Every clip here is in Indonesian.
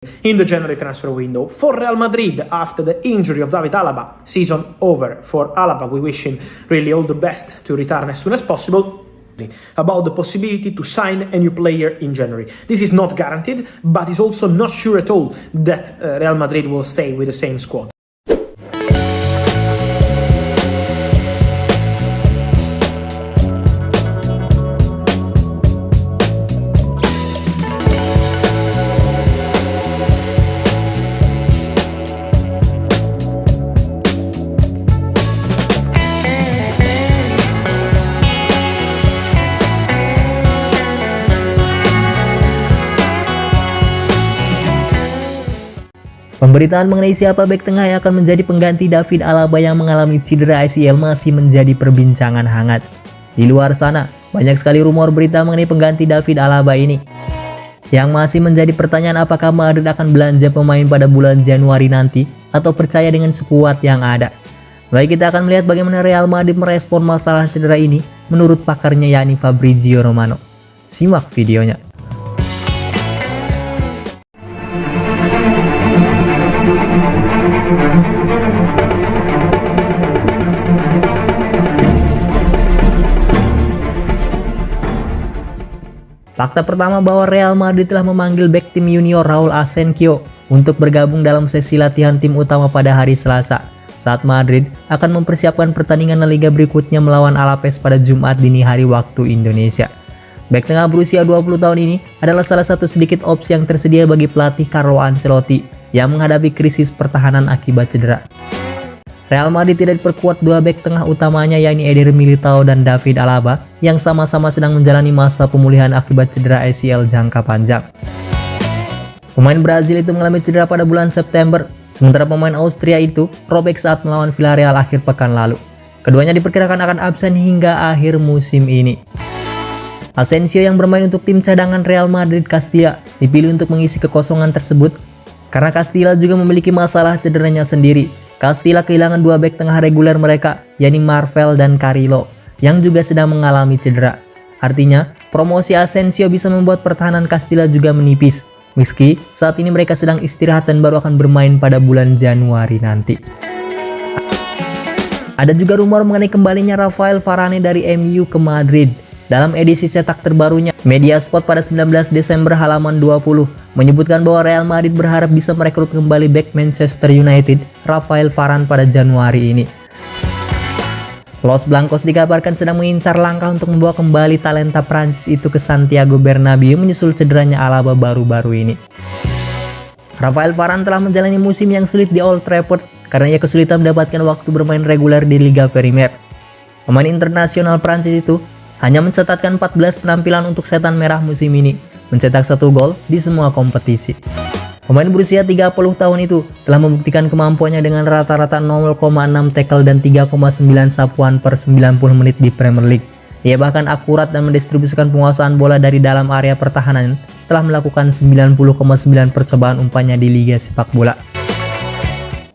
in the January transfer window. For Real Madrid, after the injury of David Alaba, season over for Alaba. We wish him really all the best to return as soon as possible. About the possibility to sign a new player in January. This is not guaranteed, but it's also not sure at all that Real Madrid will stay with the same squad. Pemberitaan mengenai siapa bek tengah yang akan menjadi pengganti David Alaba yang mengalami cedera ACL masih menjadi perbincangan hangat. Di luar sana, banyak sekali rumor berita mengenai pengganti David Alaba ini. Yang masih menjadi pertanyaan, apakah Madrid akan belanja pemain pada bulan Januari nanti atau percaya dengan skuad yang ada. Baik, kita akan melihat bagaimana Real Madrid merespon masalah cedera ini menurut pakarnya yakni Fabrizio Romano. Simak videonya. Fakta pertama bahwa Real Madrid telah memanggil bek tim junior Raul Asensio untuk bergabung dalam sesi latihan tim utama pada hari Selasa, saat Madrid akan mempersiapkan pertandingan La Liga berikutnya melawan Alaves pada Jumat dini hari waktu Indonesia. Bek tengah berusia 20 tahun ini adalah salah satu sedikit opsi yang tersedia bagi pelatih Carlo Ancelotti yang menghadapi krisis pertahanan akibat cedera. Real Madrid tidak diperkuat dua bek tengah utamanya yakni Eder Militao dan David Alaba yang sama-sama sedang menjalani masa pemulihan akibat cedera ACL jangka panjang. Pemain Brazil itu mengalami cedera pada bulan September, sementara pemain Austria itu robek saat melawan Villarreal akhir pekan lalu. Keduanya diperkirakan akan absen hingga akhir musim ini. Asensio yang bermain untuk tim cadangan Real Madrid Castilla dipilih untuk mengisi kekosongan tersebut karena Castilla juga memiliki masalah cederanya sendiri. Castilla kehilangan dua bek tengah reguler mereka, yakni Marvel dan Carrillo, yang juga sedang mengalami cedera. Artinya, promosi Asensio bisa membuat pertahanan Castilla juga menipis, meski saat ini mereka sedang istirahat dan baru akan bermain pada bulan Januari nanti. Ada juga rumor mengenai kembalinya Rafael Varane dari MU ke Madrid. Dalam edisi cetak terbarunya, Mediasport pada 19 Desember halaman 20 menyebutkan bahwa Real Madrid berharap bisa merekrut kembali bek Manchester United Rafael Varane pada Januari ini. Los Blancos dikabarkan sedang mengincar langkah untuk membawa kembali talenta Prancis itu ke Santiago Bernabeu menyusul cederanya Alaba baru-baru ini. Rafael Varane telah menjalani musim yang sulit di Old Trafford karena ia kesulitan mendapatkan waktu bermain reguler di Liga Premier. Pemain internasional Prancis itu hanya mencatatkan 14 penampilan untuk Setan Merah musim ini, mencetak 1 gol di semua kompetisi. Pemain berusia 30 tahun itu telah membuktikan kemampuannya dengan rata-rata 0,6 tackle dan 3,9 sapuan per 90 menit di Premier League. Ia bahkan akurat dan mendistribusikan penguasaan bola dari dalam area pertahanan setelah melakukan 90,9 percobaan umpannya di Liga Sepak Bola.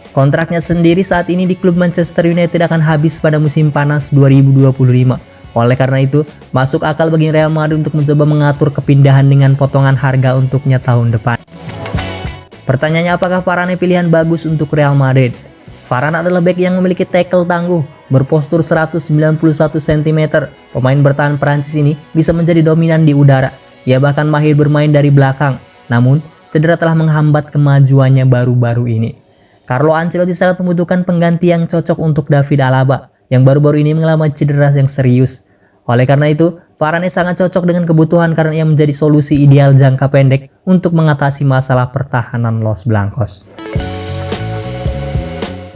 Kontraknya sendiri saat ini di klub Manchester United akan habis pada musim panas 2025. Oleh karena itu, masuk akal bagi Real Madrid untuk mencoba mengatur kepindahan dengan potongan harga untuknya tahun depan. Pertanyaannya, apakah Varane pilihan bagus untuk Real Madrid? Varane adalah bek yang memiliki tackle tangguh, berpostur 191 cm. Pemain bertahan Prancis ini bisa menjadi dominan di udara. Ia bahkan mahir bermain dari belakang. Namun, cedera telah menghambat kemajuannya baru-baru ini. Carlo Ancelotti sangat membutuhkan pengganti yang cocok untuk David Alaba, yang baru-baru ini mengalami cedera yang serius. Oleh karena itu, Varane sangat cocok dengan kebutuhan karena ia menjadi solusi ideal jangka pendek untuk mengatasi masalah pertahanan Los Blancos.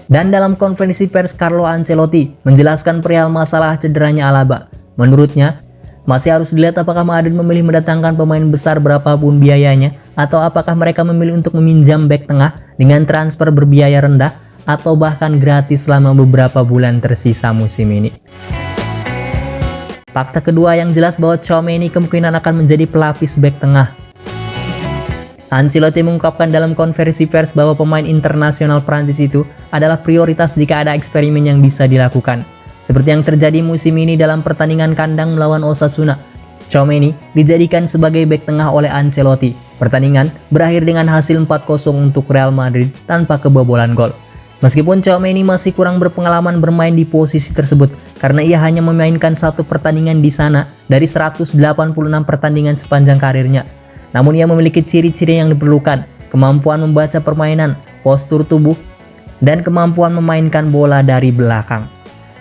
Dan dalam konferensi pers, Carlo Ancelotti menjelaskan perihal masalah cederanya Alaba. Menurutnya, masih harus dilihat apakah Madrid memilih mendatangkan pemain besar berapapun biayanya, atau apakah mereka memilih untuk meminjam bek tengah dengan transfer berbiaya rendah atau bahkan gratis selama beberapa bulan tersisa musim ini. Fakta kedua yang jelas bahwa Tchouaméni kemungkinan akan menjadi pelapis bek tengah. Ancelotti mengungkapkan dalam konferensi pers bahwa pemain internasional Prancis itu adalah prioritas jika ada eksperimen yang bisa dilakukan. Seperti yang terjadi musim ini dalam pertandingan kandang melawan Osasuna. Tchouaméni dijadikan sebagai bek tengah oleh Ancelotti. Pertandingan berakhir dengan hasil 4-0 untuk Real Madrid tanpa kebobolan gol. Meskipun Tchouaméni masih kurang berpengalaman bermain di posisi tersebut karena ia hanya memainkan satu pertandingan di sana dari 186 pertandingan sepanjang karirnya. Namun ia memiliki ciri-ciri yang diperlukan, kemampuan membaca permainan, postur tubuh, dan kemampuan memainkan bola dari belakang.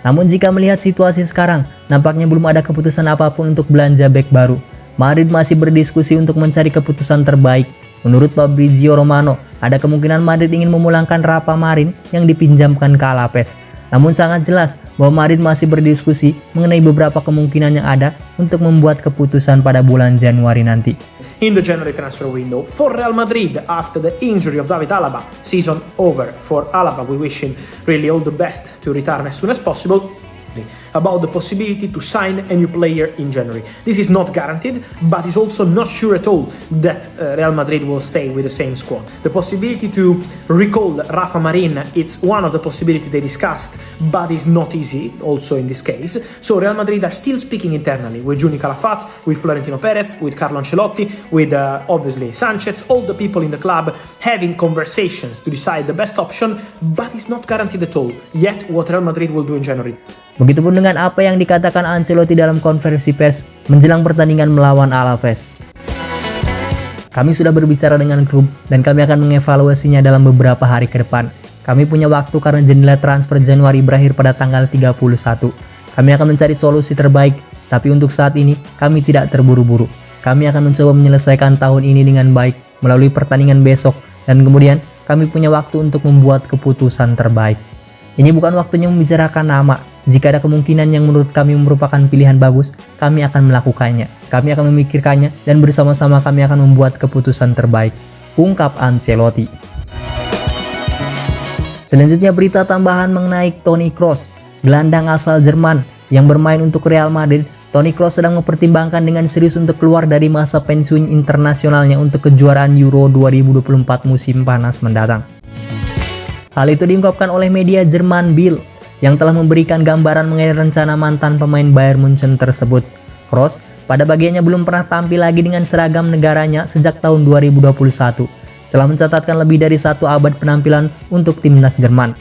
Namun jika melihat situasi sekarang, nampaknya belum ada keputusan apapun untuk belanja bek baru. Madrid masih berdiskusi untuk mencari keputusan terbaik. Menurut Fabrizio Romano, ada kemungkinan Madrid ingin memulangkan Rafa Marin yang dipinjamkan ke Alaves. Namun sangat jelas bahwa Madrid masih berdiskusi mengenai beberapa kemungkinan yang ada untuk membuat keputusan pada bulan Januari nanti. In the January transfer window for Real Madrid after the injury of David Alaba, season over for Alaba. We wish him really all the best to return as soon as possible. About the possibility to sign a new player in January. This is not guaranteed, but is also not sure at all that Real Madrid will stay with the same squad. The possibility to recall Rafa Marin, it's one of the possibilities they discussed, but it's not easy also in this case. So Real Madrid are still speaking internally with Juni Calafat, with Florentino Perez, with Carlo Ancelotti, with obviously Sanchez, all the people in the club having conversations to decide the best option, but it's not guaranteed at all yet what Real Madrid will do in January. Begitupun dengan apa yang dikatakan Ancelotti dalam konferensi pers menjelang pertandingan melawan Alaves. Kami sudah berbicara dengan klub dan kami akan mengevaluasinya dalam beberapa hari ke depan. Kami punya waktu karena jendela transfer Januari berakhir pada tanggal 31. Kami akan mencari solusi terbaik, tapi untuk saat ini kami tidak terburu-buru. Kami akan mencoba menyelesaikan tahun ini dengan baik melalui pertandingan besok dan kemudian kami punya waktu untuk membuat keputusan terbaik. Ini bukan waktunya membicarakan nama. Jika ada kemungkinan yang menurut kami merupakan pilihan bagus, kami akan melakukannya. Kami akan memikirkannya dan bersama-sama kami akan membuat keputusan terbaik, ungkap Ancelotti. Selanjutnya berita tambahan mengenai Toni Kroos, gelandang asal Jerman yang bermain untuk Real Madrid. Toni Kroos sedang mempertimbangkan dengan serius untuk keluar dari masa pensiun internasionalnya untuk kejuaraan Euro 2024 musim panas mendatang. Hal itu diungkapkan oleh media Jerman Bild yang telah memberikan gambaran mengenai rencana mantan pemain Bayern Munchen tersebut. Kroos pada bagiannya belum pernah tampil lagi dengan seragam negaranya sejak tahun 2021, setelah mencatatkan lebih dari 1 abad penampilan untuk timnas Jerman.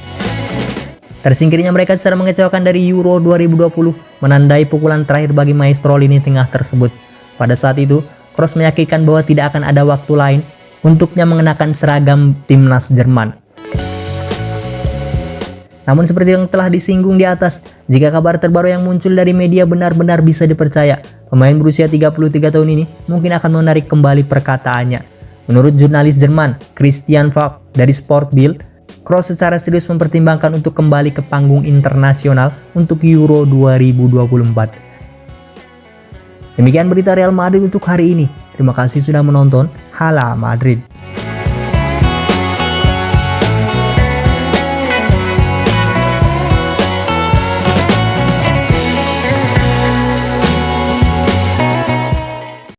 Tersingkirnya mereka secara mengecewakan dari Euro 2020 menandai pukulan terakhir bagi maestro lini tengah tersebut. Pada saat itu, Kroos meyakinkan bahwa tidak akan ada waktu lain untuknya mengenakan seragam timnas Jerman. Namun seperti yang telah disinggung di atas, jika kabar terbaru yang muncul dari media benar-benar bisa dipercaya, pemain berusia 33 tahun ini mungkin akan menarik kembali perkataannya. Menurut jurnalis Jerman Christian Falk dari Sport Bild, Kroos secara serius mempertimbangkan untuk kembali ke panggung internasional untuk Euro 2024. Demikian berita Real Madrid untuk hari ini. Terima kasih sudah menonton. Hala Madrid.